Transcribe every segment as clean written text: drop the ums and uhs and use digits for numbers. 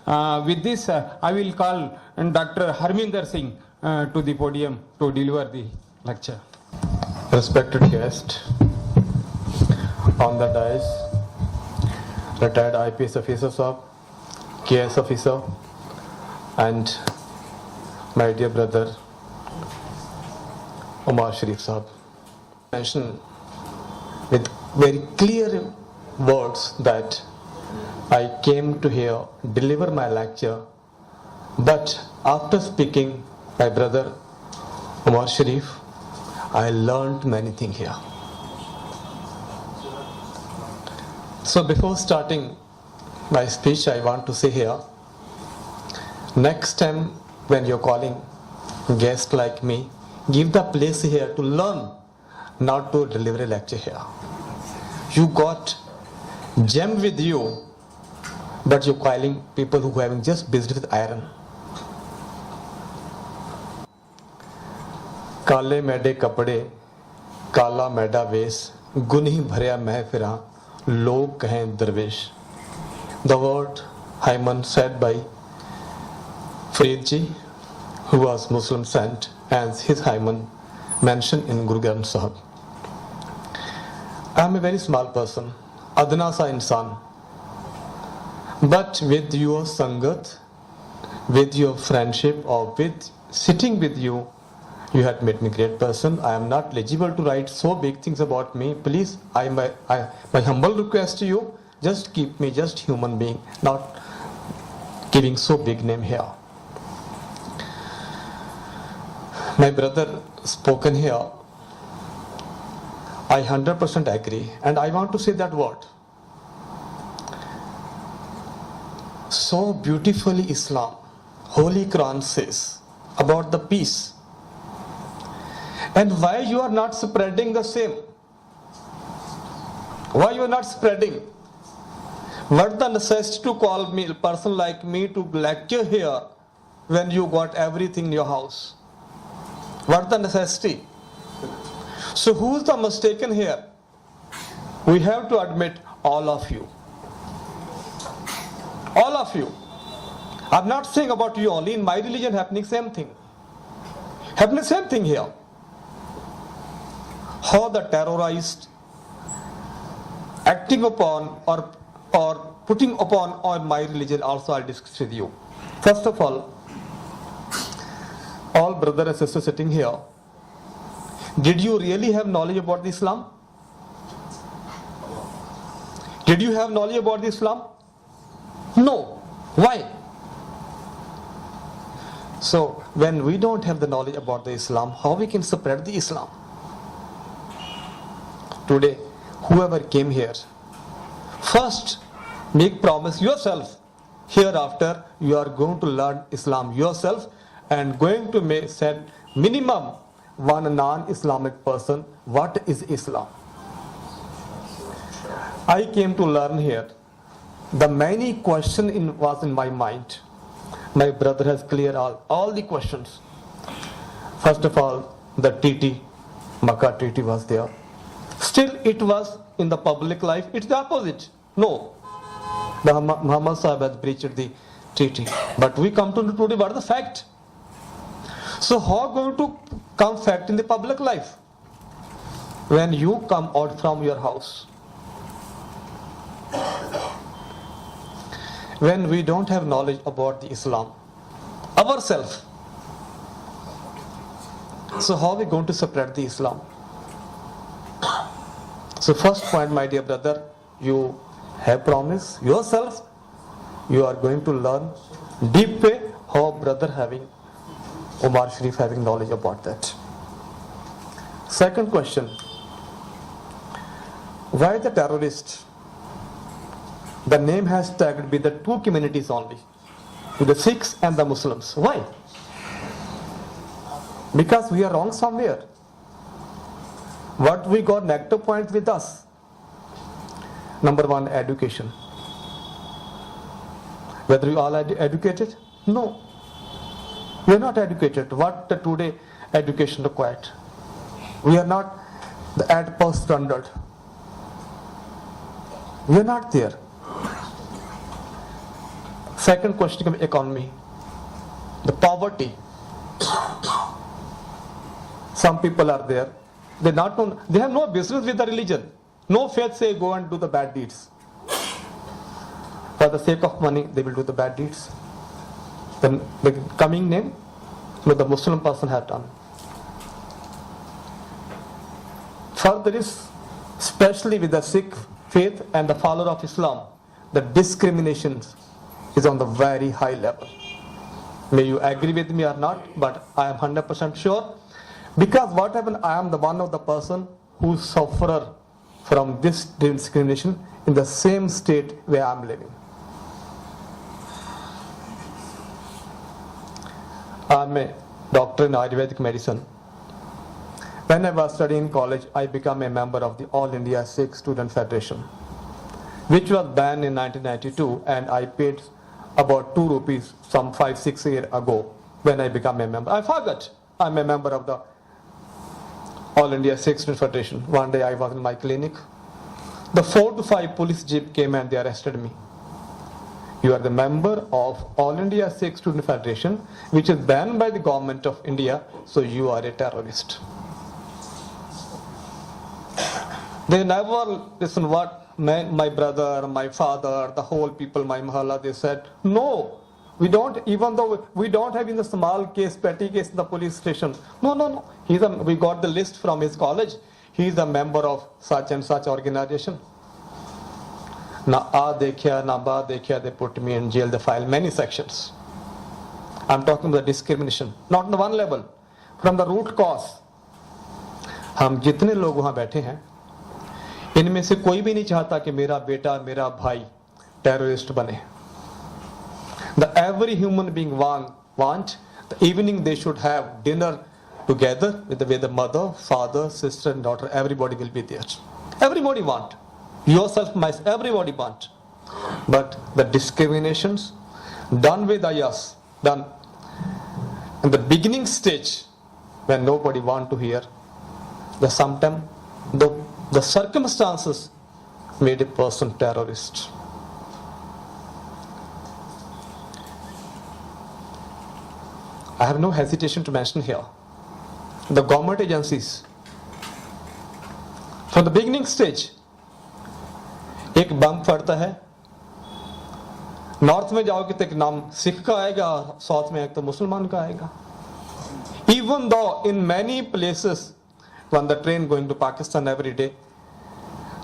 With this, I will call Dr. Harminder Singh to the podium to deliver the lecture. Respected guest on the dais, retired IPS officer sir, KS officer, and my dear brother Umar Sharif Sahab. Mention with very clear words that I came to here deliver my lecture, but after speaking my brother Umar Sharif, I learned many things here. So before starting my speech, I want to say here, next time when you're calling guests like me, give the place here to learn, not to deliver a lecture here. You got gem with you, but you're calling people who are having just business with iron. काले मैडे कपड़े काला मैडा वेश गुनी भरया मैं फिरा लोग कहें दरवेश. The word Hyman said by Faridji, who was Muslim sent, as his Hyman mentioned in Guru Granth Sahib. I am a very small person, adna sa insan, but with your sangat, with your friendship, or with sitting with you, you had made me a great person. I am not eligible to write so big things about me. Please, my humble request to you, just keep me just human being, not giving so big name here. My brother spoken here, I 100% agree, and I want to say that word. So beautifully Islam, Holy Quran says about the peace. And why you are not spreading the same? Why you are not spreading? What the necessity to call me, a person like me, to lecture here when you got everything in your house? What the necessity? So who is the mistaken here? We have to admit all of you. All of you. I'm not saying about you only. In my religion happening same thing. Happening same thing here. How the terrorized acting upon or putting upon on my religion also I'll discuss with you. First of all brothers and sisters sitting here, did you really have knowledge about the Islam? Did you have knowledge about the Islam? No. Why? So when we don't have the knowledge about the Islam, how we can spread the Islam? Today, whoever came here, first make promise yourself. Hereafter, you are going to learn Islam yourself and going to set minimum one non-Islamic person what is Islam. I came to learn here. The many question was in my mind. My brother has cleared all the questions. First of all, the treaty, Makkah treaty was there. Still it was in the public life, it's the opposite. No. The Muhammad Sahib has breached the treaty. But we come to know today what is the fact. So how going to come fact in the public life? When you come out from your house. When we don't have knowledge about the Islam, ourselves. So how are we going to spread the Islam? So first point, my dear brother, you have promised yourself, you are going to learn deep way how brother having, Umar Sharif having knowledge about that. Second question, why the terrorist? The name has tagged with the two communities only, with the Sikhs and the Muslims. Why? Because we are wrong somewhere. What we got negative point with us? Number one, education. Whether you all are educated? No. We are not educated. What the today education required? We are not at post standard. We are not there. Second question comes economy, the poverty. Some people are there, they have no business with the religion. No faith say go and do the bad deeds. For the sake of money, they will do the bad deeds. Then the coming name, what the Muslim person has done. Further is, especially with the Sikh faith and the follower of Islam, the discrimination is on the very high level. May you agree with me or not, but I am 100% sure. Because what happened, I am the one of the person who suffer from this discrimination in the same state where I am living. I am a doctor in Ayurvedic medicine. When I was studying in college, I became a member of the All India Sikh Student Federation, which was banned in 1992, and I paid about 2 rupees some 5-6 years ago when I became a member. I forgot I'm a member of the All India Sikh Student Federation. One day I was in my clinic. The 4 to 5 police jeep came and they arrested me. You are the member of All India Sikh Student Federation, which is banned by the government of India, so you are a terrorist. They never listen what my brother, my father, the whole people, my mahalla, they said, no, we don't, even though we don't have in the small case, petty case in the police station. No. We got the list from his college. He is a member of such and such organization. Na A dekhya, na ba dekhya, they put me in jail, they filed many sections. I'm talking about the discrimination, not on one level, from the root cause. हम जितने लोग वहां बैठे हैं, इनमें से कोई भी नहीं चाहता कि मेरा बेटा, मेरा भाई टेररिस्ट बने. The every human being want the evening they should have dinner together with the mother, father, sister and daughter. Everybody will be there. Everybody want. Yourself, myself, everybody want. But the discriminations done with us, done in the beginning stage when nobody want to hear, the sometimes the circumstances made a person terrorist. I have no hesitation to mention here the government agencies. From the beginning stage, एक बम फटता है, north में जाओगे तो एक नाम सिख का आएगा, साउथ में एक तो मुसलमान का आएगा. Even though in many places when the train going to Pakistan every day,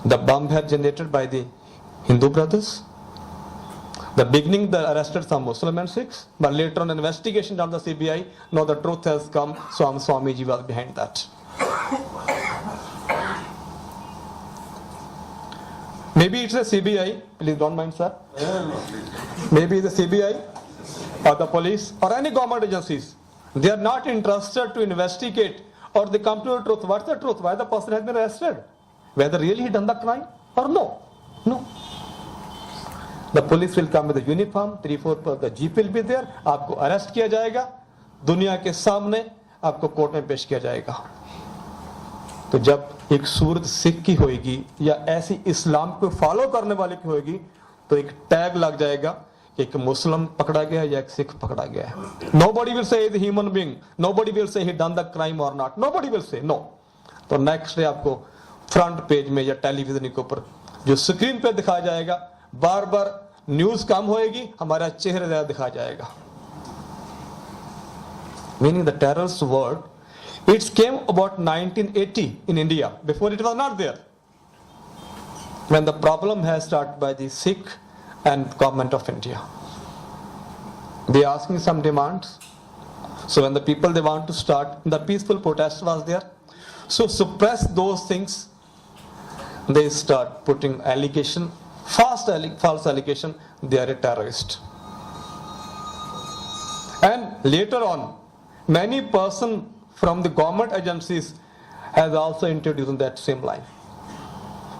the bomb had generated by the Hindu brothers. The beginning they arrested some Muslim and Sikhs, but later on investigation done the CBI, now the truth has come, Swamiji was behind that. Maybe it's a CBI, please don't mind sir. Maybe the CBI or the police or any government agencies, they are not interested to investigate or they come to the truth. What's the truth? Why the person has been arrested? Whether really he done the crime or no. No. The police will come with a uniform, 3-4 the jeep will be there, आपको arrest किया जाएगा, दुनिया के सामने आपको court में पेश किया जाएगा. तो जब एक सूरत सिख की होगी या ऐसी इस्लाम को फॉलो करने वाले की होगी, तो एक टैग लग जाएगा कि एक मुस्लिम पकड़ा गया या एक सिख पकड़ा गया है. Nobody will say he is a human being. Nobody will say he done the crime or not. Nobody will say no. तो नेक्स्ट डे आपको फ्रंट पेज में या टेलीविजन के ऊपर जो स्क्रीन पे दिखाया जाएगा, बार बार न्यूज कम होएगी, हमारा चेहरा ज्यादा दिखाया जाएगा. Meaning the terrorist word, it came about 1980 in India. Before it was not there. When the problem has started by the Sikh and government of India. They are asking some demands. So when the people they want to start, the peaceful protest was there. So suppress those things. They start putting allegation, false allegation, they are a terrorist. And later on, many person from the government agencies has also introduced that same line.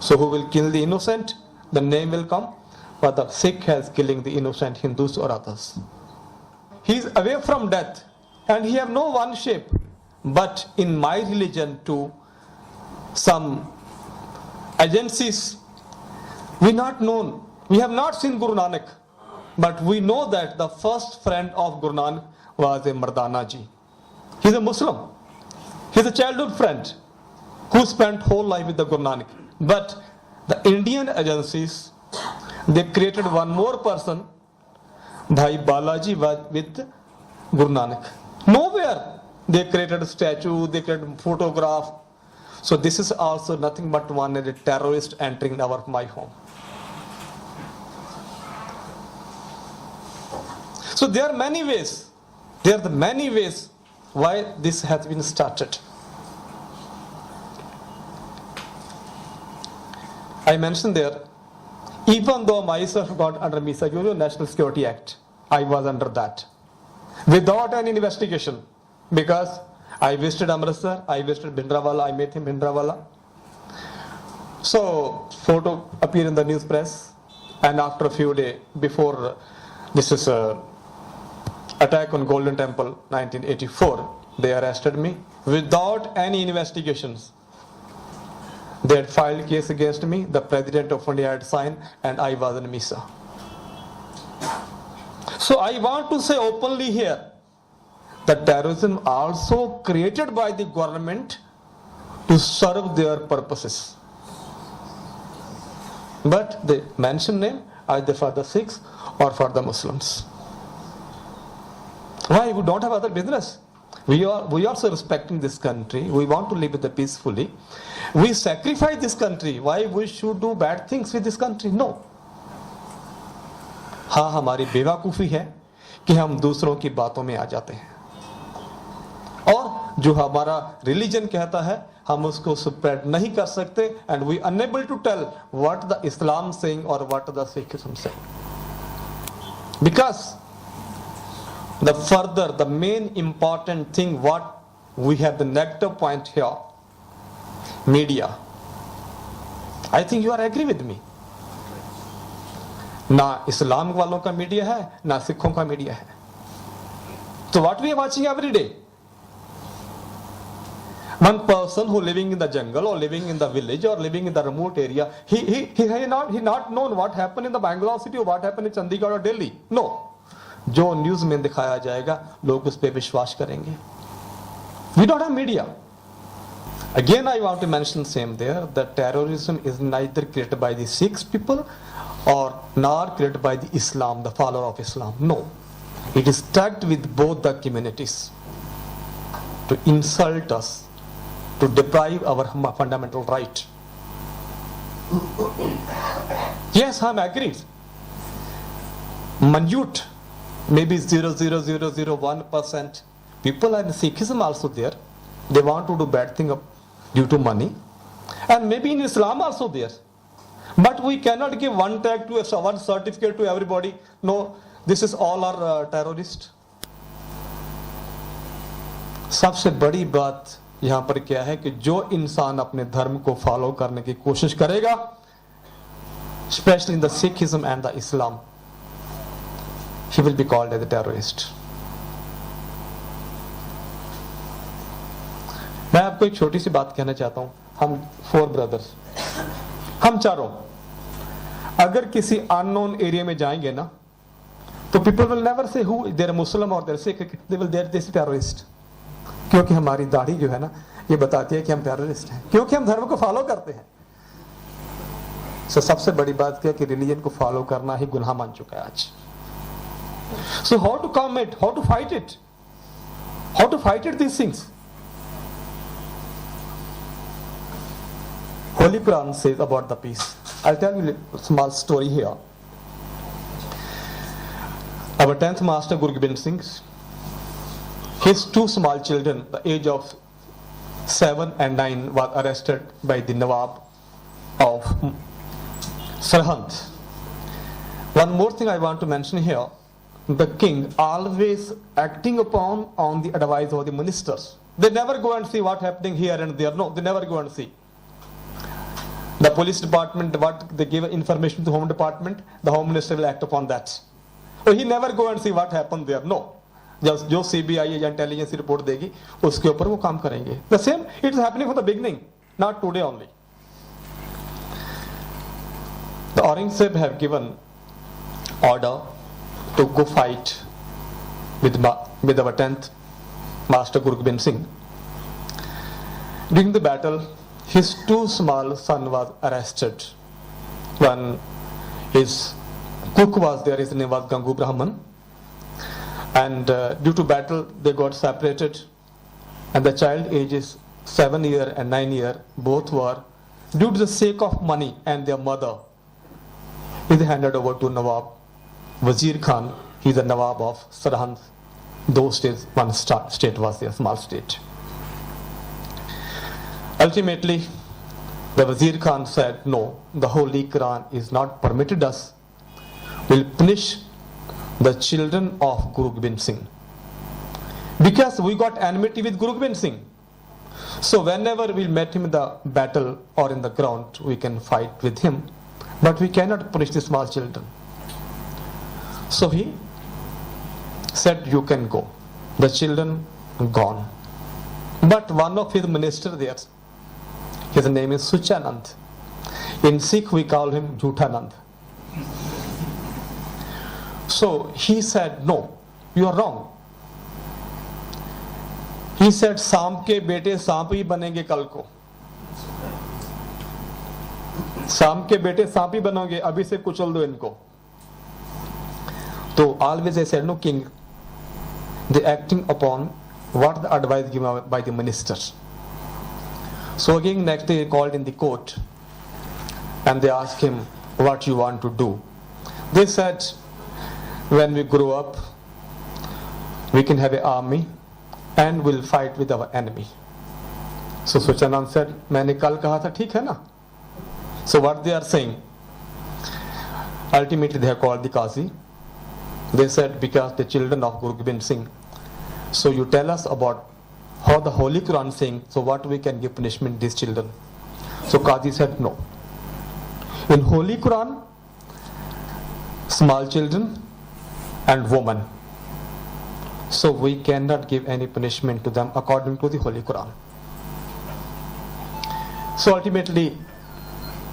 So who will kill the innocent? The name will come, but the Sikh has killing the innocent Hindus or others. He is away from death and he have no one shape. But in my religion too, some agencies, we not known, we have not seen Guru Nanak. but we know that the first friend of Guru Nanak was a Mardana ji. He's a Muslim. He's a childhood friend who spent whole life with the Guru Nanak. But the Indian agencies, they created one more person, Bhai Balaji, with Guru Nanak. Nowhere they created a statue, they created photograph. So this is also nothing but one a terrorist entering my home. So there are many ways. There are the many ways why this has been started. I mentioned there, even though myself got under MISA, National Security Act, I was under that. Without any investigation. Because I visited Amritsar, I visited Bhindranwala, I met him in Bhindranwala. So, photo appeared in the news press, and after a few days, before this is attack on Golden Temple, 1984, they arrested me without any investigations. They had filed case against me, the President of India had signed, and I was in MISA. So I want to say openly here, that terrorism also created by the government to serve their purposes. But they mention name either for the Sikhs or for the Muslims. Why? We don't have other business. We also respecting this country. We want to live with it peacefully. We sacrifice this country. Why we should do bad things with this country? No. हाँ, हमारी बेवकूफ़ी है कि हम दूसरों की बातों में आ जाते हैं और जो हमारा रिलीजन कहता है हम उसको स्प्रेड नहीं कर सकते and we unable to tell what the Islam saying और what the Sikhism saying because the further the main important thing what we have the negative point here media I think you are agree with me ना इस्लाम वालों का media है ना सिखों का media है तो what we are watching every day one person who living in the jungle or living in the village or living in the remote area he not known what happened in the Bangalore city or what happened in Chandigarh or Delhi. No, जो news में दिखाया जाएगा लोग उस पे विश्वास करेंगे. We don't have media. Again I want to mention same there that terrorism is neither created by the Sikhs people or nor created by the Islam, the follower of Islam. No, it is tagged with both the communities to insult us, to deprive our fundamental right. Yes, I'm agreed. Minute, maybe 0.0001% people are in Sikhism also there. They want to do bad thing due to money, and maybe in Islam also there. But we cannot give one tag to one certificate to everybody. No, this is all our terrorists. सबसे बड़ी बात यहां पर क्या है कि जो इंसान अपने धर्म को फॉलो करने की कोशिश करेगा, specially in the Sikhism and the Islam, he will be called as a terrorist. मैं आपको एक छोटी सी बात कहना चाहता हूं. हम 4 ब्रदर्स, हम चारों अगर किसी अननोन एरिया में जाएंगे ना तो people will never say who their Muslim और their Sikh, they will their this terrorist. क्योंकि हमारी दाढ़ी जो है ना ये बताती है कि हम टेररिस्ट हैं, क्योंकि हम धर्म को फॉलो करते हैं. सो सबसे बड़ी बात क्या है कि रिलीजन को फॉलो करना ही गुनाह मान चुका है आज. So how to come it, how to fight it these things. Holy Quran says about the peace. I'll tell you a small story here. Our 10th master Guru Gobind Singh, his 2 small children, the age of 7 and 9, was arrested by the Nawab of Sarhand. One more thing I want to mention here, the king always acting upon on the advice of the ministers. They never go and see what happening here and there. No, they never go and see. The police department, what they give information to Home Department, the Home Minister will act upon that. So he never go and see what happened there. No. Just जो CBI या intelligence report देगी उसके ऊपर वो काम करेंगे. The same, it is happening from the beginning, not today only. The Aurangzeb have given order to go fight with our 10th Master Guru Gobind Singh. During the battle, his two small sons was arrested. One, his cook was there, his name was Gangu Brahman. And due to battle, they got separated. And the child ages 7 year and 9 year, both were, due to the sake of money and their mother, is handed over to Nawab Wazir Khan. He is the Nawab of Sarhand. Those days, one state was there, small state. Ultimately, the Wazir Khan said, no, the Holy Quran is not permitted us. We'll punish the children of Guru Gobind Singh. Because we got enmity with Guru Gobind Singh. So whenever we met him in the battle or in the ground, we can fight with him. But we cannot punish the small children. So he said, you can go. The children gone. But one of his ministers there, his name is Suchanand. In Sikh we call him Jhutanand. So he said, no, you are wrong. He said, सांप के बेटे सांप ही बनेंगे कल को. सांप के बेटे सांप ही बनोगे, अभी से कुचल दो इनको. So always I said, no king, they acting upon what the advice given by the minister. So again next day he called in the court and they asked him, what you want to do? They said, when we grow up, we can have an army and we'll fight with our enemy. So Suchanand said, मैंने कल कहा था ठीक है ना? So what they are saying, ultimately they have called the Qazi. They said, because the children of Guru Gobind Singh, so you tell us about how the Holy Quran saying, so what we can give punishment these children. So Qazi said, no. In Holy Quran, small children and women, so we cannot give any punishment to them according to the Holy Quran. So ultimately,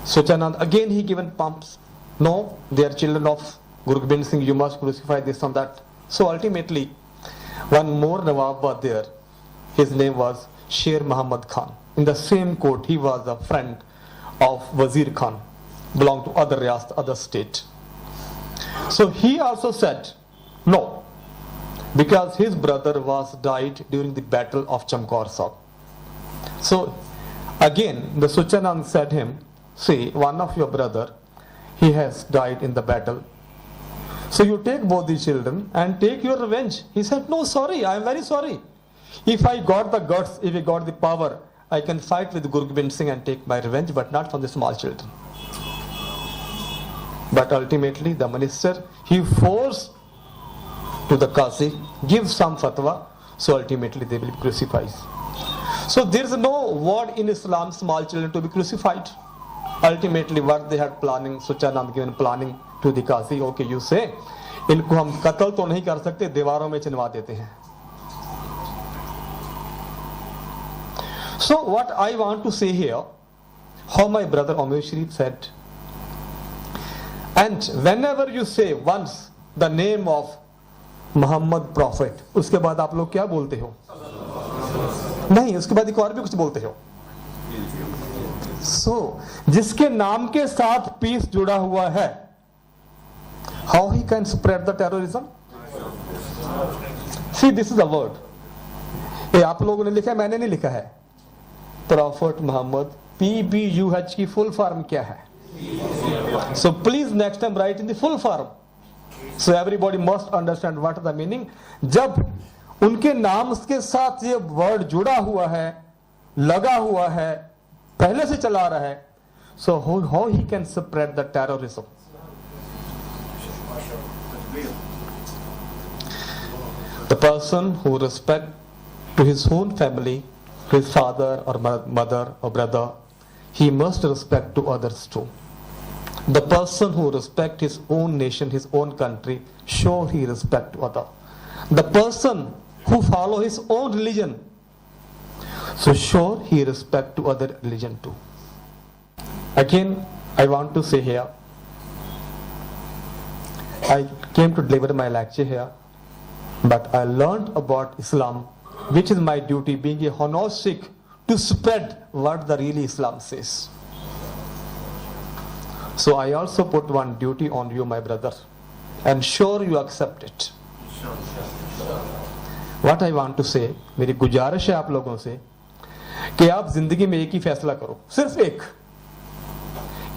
Suchanand, again he given pumps. No, they are children of Guru Gobind Singh, you must crucify this and that. So ultimately, one more Nawab was there. His name was Sher Muhammad Khan. In the same court, he was a friend of Wazir Khan, belonged to other Riyast, other state. So he also said, no, because his brother was died during the battle of Chamkaur Sahib. So again, the Suchanand said him, see, one of your brother, he has died in the battle. So you take both the children and take your revenge. He said, no, sorry, I am very sorry. If I got the guts, if I got the power, I can fight with Guru Gobind Singh and take my revenge, but not from the small children. But ultimately, the minister, he forced to the Qazi, give some fatwa, so ultimately they will be crucified. So there is no word in Islam, small children to be crucified. Ultimately, what they had planning, Suchanand given planning to the Qazi, okay, you say, इनको हम कत्ल तो नहीं कर सकते, दीवारों में चिनवा देते हैं. So what I want to say here, how my brother Amir Sharif said, and whenever you say once the name of Muhammad Prophet, उसके बाद आप लोग क्या बोलते हो? नहीं, उसके बाद एक और भी कुछ बोलते हो. So जिसके नाम के साथ peace जुड़ा हुआ है, how he can spread the terrorism? See, this is a word. ये आप लोगों ने लिखा है, मैंने नहीं लिखा है. Prophet Muhammad, PBUH की full form क्या है? So please next time write in the full form. So everybody must understand what is the meaning. जब उनके नाम के साथ ये word जुड़ा हुआ है, लगा हुआ है, पहले से चला रहा है, so how he can spread the terrorism? The person who respect to his own family, his father or mother or brother, he must respect to others too. The person who respect his own nation, his own country, sure he respect to other. The person who follow his own religion, so sure he respect to other religion too. Again, I want to say here, I came to deliver my lecture here, but I learned about Islam, which is my duty, being a Honor Sikh, to spread what the really Islam says. So I also put one duty on you, my brother, and sure you accept it. What I want to say, मेरी गुजारिश है आप लोगों से कि आप जिंदगी में एक ही फैसला करो, सिर्फ एक,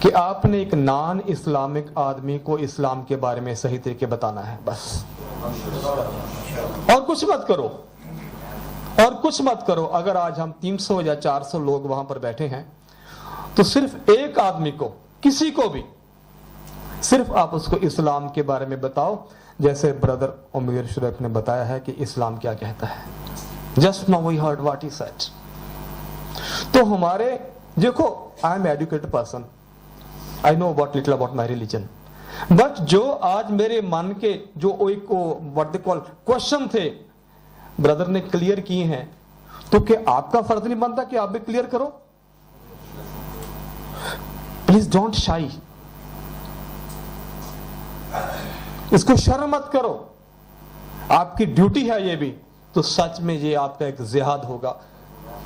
कि आपने एक नॉन इस्लामिक आदमी को इस्लाम के बारे में सही तरीके बताना है, बस। और कुछ मत करो, और कुछ मत करो। अगर आज हम 300 या 400 लोग वहां पर बैठे हैं, तो सिर्फ एक आदमी को, किसी को भी, सिर्फ आप उसको इस्लाम के बारे में बताओ, जैसे ब्रदर उमेर शुरैफ ने बताया है कि इस्लाम क्या कहता है। Just now we heard what he said. तो हमारे, देखो, I am educated person, I know about little about my religion, but जो आज मेरे मन के जो एक व्हाट दे कॉल क्वेश्चन थे, ब्रदर ने क्लियर किए हैं, तो क्या आपका फर्ज नहीं बनता कि आप भी क्लियर करो? प्लीज डोंट शाई, इसको शर्म मत करो, आपकी ड्यूटी है ये भी। तो सच में ये आपका एक जिहाद होगा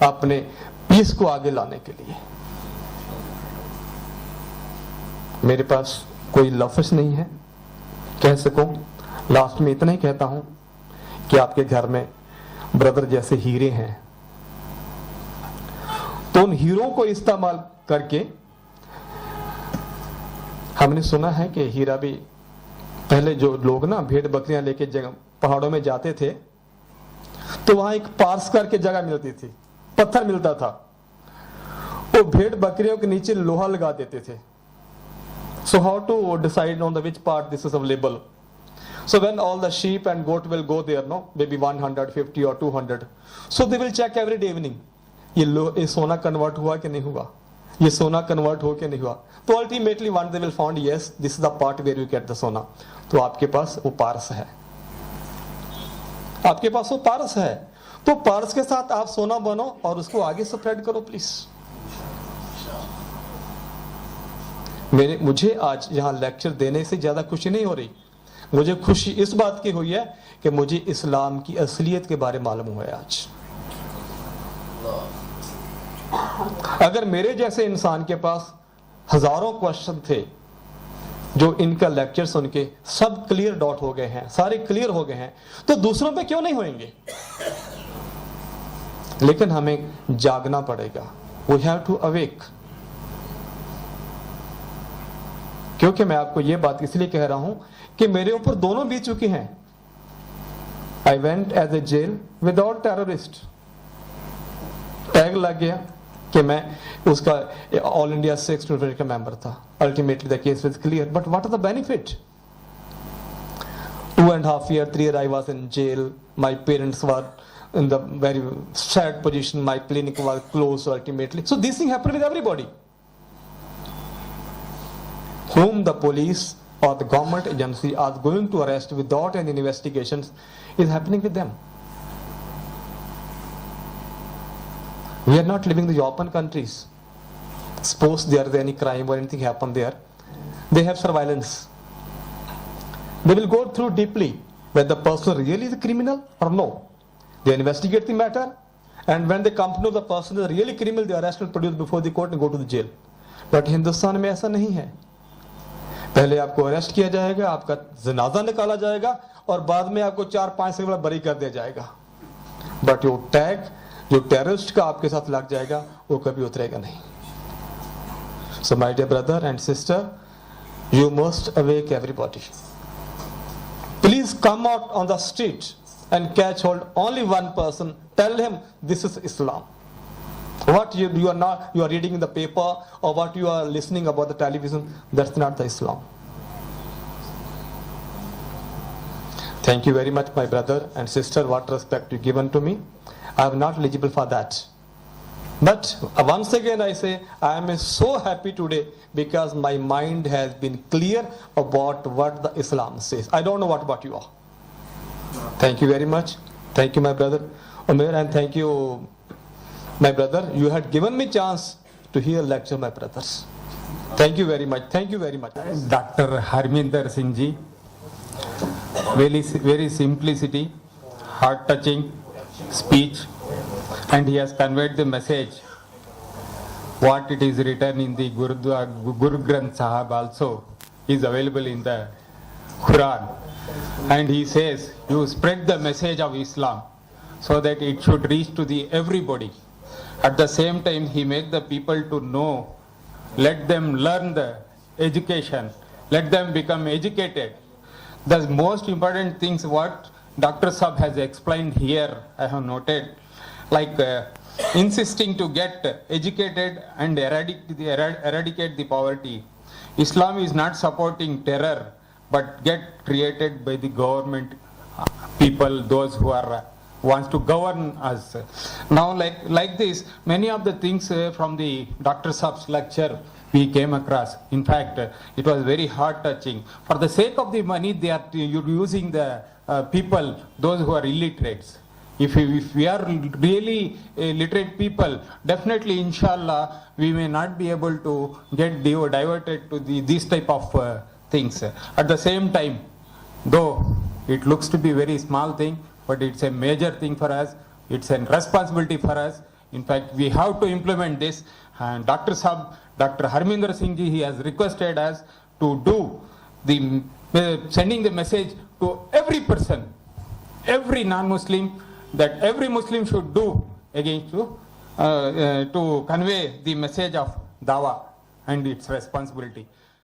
अपने पीस को आगे लाने के लिए। मेरे पास कोई लफ्ज नहीं है कह सकूं, लास्ट में इतना ही कहता हूं कि आपके घर में ब्रदर जैसे हीरे हैं, तो उन हीरों को इस्तेमाल करके, हमने सुना है कि हीरा भी, पहले जो लोग ना भेड़ बकरियां लेके जगह पहाड़ों में जाते थे, तो वहां एक पार्स करके जगह मिलती थी, पत्थर मिलता था, वो भेड़ बकरियों के नीचे लोहा लगा देते थे। So how to decide on the which part this is available? So when all the sheep and goat will go there, no, maybe 150 or 200, so they will check every day evening, ये सोना convert हुआ कि नहीं हुआ, ये सोना convert हो के नहीं हुआ। तो ultimately one they will found, yes this is the part where you get the sona. तो आपके पास वो पारस है, आपके पास वो पारस है, तो पारस के साथ आप सोना बनो और उसको आगे स्प्रेड करो प्लीज। मुझे आज यहां लेक्चर देने से ज्यादा खुशी नहीं हो रही, मुझे खुशी इस बात की हुई है कि मुझे इस्लाम की असलियत के बारे में मालूम हुआ है आज। अगर मेरे जैसे इंसान के पास हजारों क्वेश्चन थे, जो इनका लेक्चर सुन के सब क्लियर डॉट हो गए हैं, सारे क्लियर हो गए हैं, तो दूसरों पे क्यों नहीं होंगे? लेकिन हमें जागना पड़ेगा, वी हैव टू अवेक। क्योंकि मैं आपको यह बात इसलिए कह रहा हूं कि मेरे ऊपर दोनों बीत चुके हैं। I went as a jail without terrorist, tag लग गया कि मैं उसका ऑल इंडिया सिख स्टूडेंट का मेंबर था। Ultimately the case was clear, but what are the benefit? 2.5 years, 3 years I was in jail. My parents were in the very sad position. My clinic was closed ultimately. So these things happen with everybody whom the police or the government agency are going to arrest without any investigations is happening with them. We are not living in the open countries. Suppose there is any crime or anything happen there, they have surveillance. They will go through deeply whether the person really is a criminal or no. They investigate the matter, and when they come to know the person is really criminal, they arrest and produce before the court and go to the jail. But Hindustan में ऐसा नहीं है। पहले आपको arrest किया जाएगा, आपका जनाजा निकाला जाएगा, और बाद में आपको 4-5 साल बाद बरी कर दिया जाएगा। बट वो टैग जो टेररिस्ट का आपके साथ लग जाएगा, वो कभी उतरेगा नहीं। So my dear brother and sister, you must awake everybody. Please come out on the street and catch hold only one person. Tell him this is Islam. What you are reading in the paper or what you are listening about the television, that's not the Islam. Thank you very much, my brother and sister. What respect you given to me. I am not eligible for that. But once again I say, I am so happy today because my mind has been clear about what the Islam says. I don't know what about you all. Thank you very much. Thank you, my brother Umair, and thank you, my brother. You had given me chance to hear lecture, my brothers. Thank you very much. Thank you very much. Doctor Harminder Singh ji, very simplicity, heart touching speech, and he has conveyed the message what it is written in the Guru Granth Sahib also is available in the Quran. And he says, you spread the message of Islam so that it should reach to the everybody. At the same time, he make the people to know, let them learn the education, let them become educated. The most important things what Dr. Sahib has explained here, I have noted, like insisting to get educated and eradicate the poverty. Islam is not supporting terror, but get created by the government people, those who are wants to govern us. Now, like this, many of the things from the Dr. Saab's lecture we came across. In fact, it was very heart touching. For the sake of the money, they are using the people, those who are illiterates. If we are really literate people, definitely, inshallah, we may not be able to get diverted to these type of things. At the same time, though it looks to be very small thing, but it's a major thing for us. It's a responsibility for us. In fact, we have to implement this. And Dr. Saab, Dr. Harminder Singh ji, he has requested us to do the sending the message to every person, every non-Muslim, that every Muslim should do against to convey the message of Dawa and its responsibility.